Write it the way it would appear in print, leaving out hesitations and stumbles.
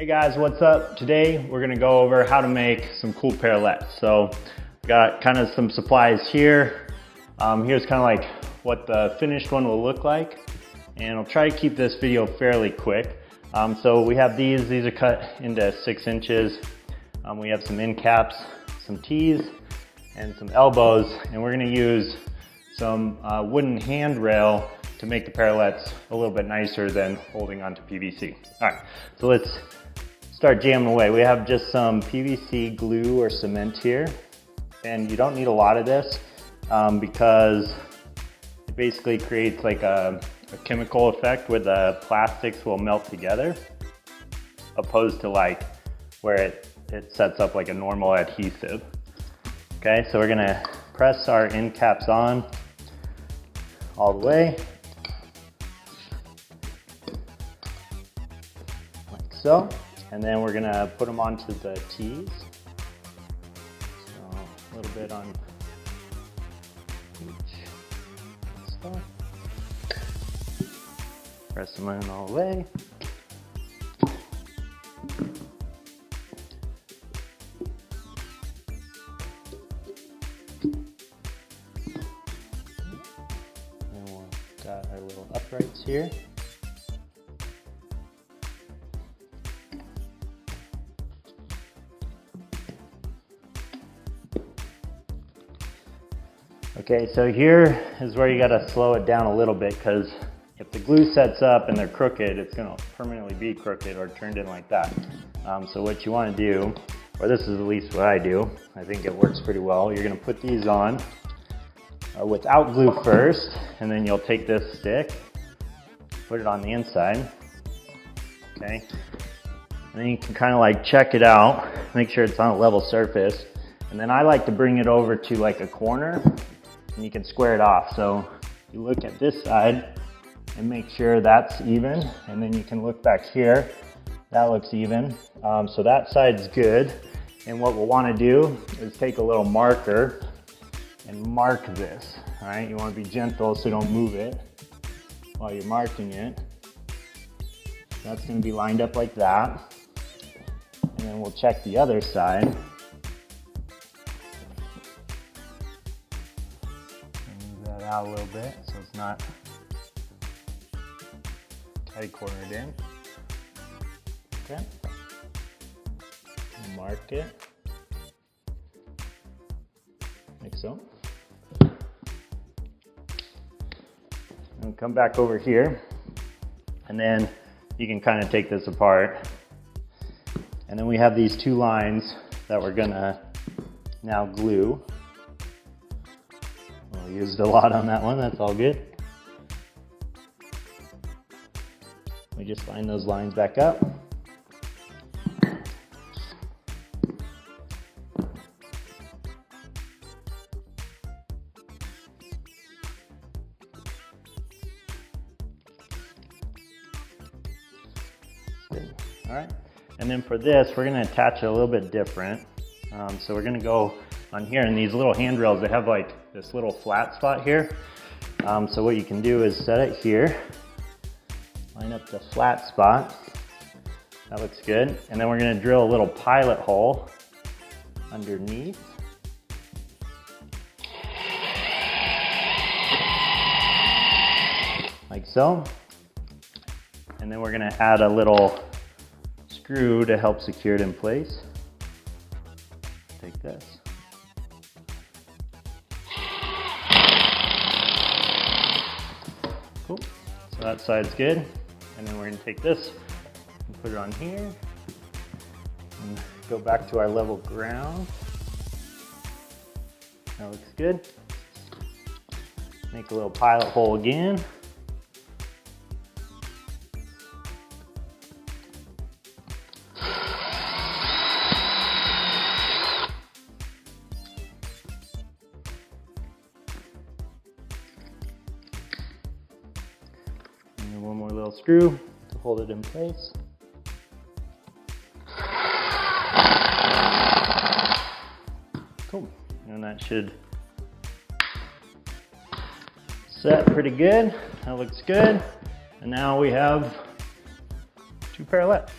Hey guys, what's up? Today we're gonna go over how to make some cool parallettes. So got kind of some supplies here. Here's kind of like what the finished one will look like. And I'll try to keep this video fairly quick. So we have these are cut into 6 inches. We have some end caps, some T's, and some elbows. And we're gonna use some wooden handrail to make the parallettes a little bit nicer than holding onto PVC. All right, so let's start jamming away. We have just some PVC glue or cement here, and you don't need a lot of this because it basically creates like a chemical effect where the plastics will melt together, opposed to like where it sets up like a normal adhesive. Okay, so we're gonna press our end caps on all the way, like so. And then we're gonna put them onto the T's. So a little bit on each spot. Press them in all the way. And we've got our little uprights here. Okay, so here is where you gotta slow it down a little bit, because if the glue sets up and they're crooked, it's gonna permanently be crooked or turned in like that. So what you wanna do, or this is at least what I do, I think it works pretty well, you're gonna put these on without glue first, and then you'll take this stick, put it on the inside, okay? And then you can kind of like check it out, make sure it's on a level surface, and then I like to bring it over to like a corner, and you can square it off. So you look at this side and make sure that's even, and then you can look back here, that looks even. So that side's good. And what we'll want to do is take a little marker and mark this. All right, you want to be gentle so don't move it while you're marking it. That's going to be lined up like that. And then we'll check the other side. Out a little bit so it's not tight cornered in. Okay, and mark it like so. And come back over here, and then you can kind of take this apart. And then we have these 2 lines that we're gonna now glue. Used a lot on that one, that's all good. We just line those lines back up. Good. All right, and then for this, we're gonna attach it a little bit different. So we're gonna go on here, and these little handrails, they have like this little flat spot here. So what you can do is set it here, line up the flat spot. That looks good. And then we're gonna drill a little pilot hole underneath. Like so. And then we're gonna add a little screw to help secure it in place. Take this. Cool. So that side's good. And then we're going to take this and put it on here. And go back to our level ground. That looks good. Make a little pilot hole again. One more little screw to hold it in place. Cool. And that should set pretty good. That looks good. And now we have 2 parallettes.